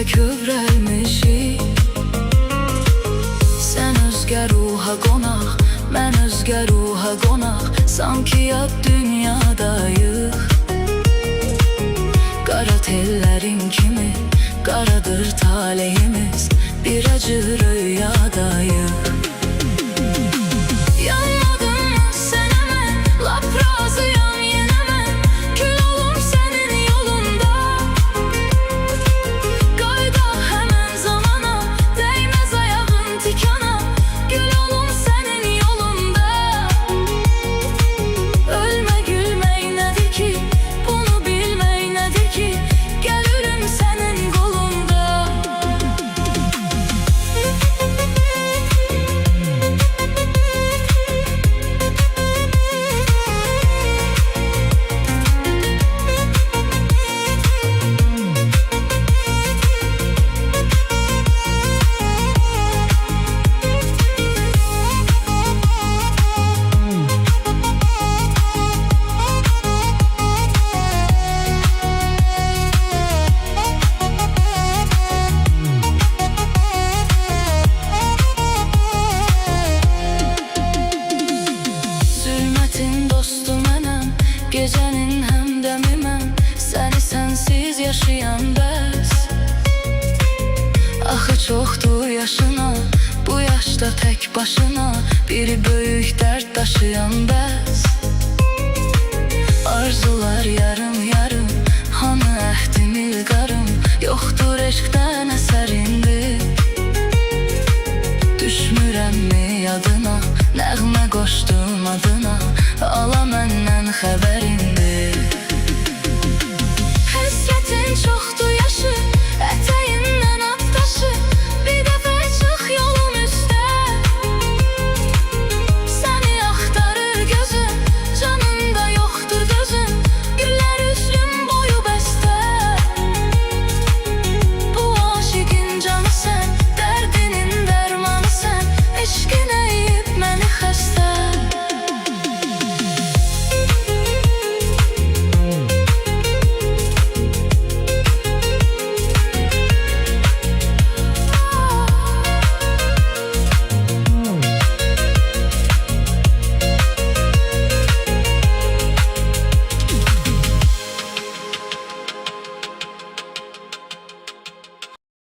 içimdə kövrəlmişik. Sən özgə ruha qonaq, mən özgə ruha qonaq, sanki yad dünyadayıq. Qara tellərin kimi qaradır taleyimiz, bir acı rüyadayıq. Gecenin həmdəmi mən, səni sənsiz yaşayan bəs. Axı çoxdur yaşına, bu yaşda tək başına, biri böyük dərd daşıyan bəs. Arzular yarım yarım, hanı əhdim ilqarım, yoxdur eşqdən əsər indi. Düşmürəmmi yadına, nəğmə qoşdum adına, ala məndən xəbər.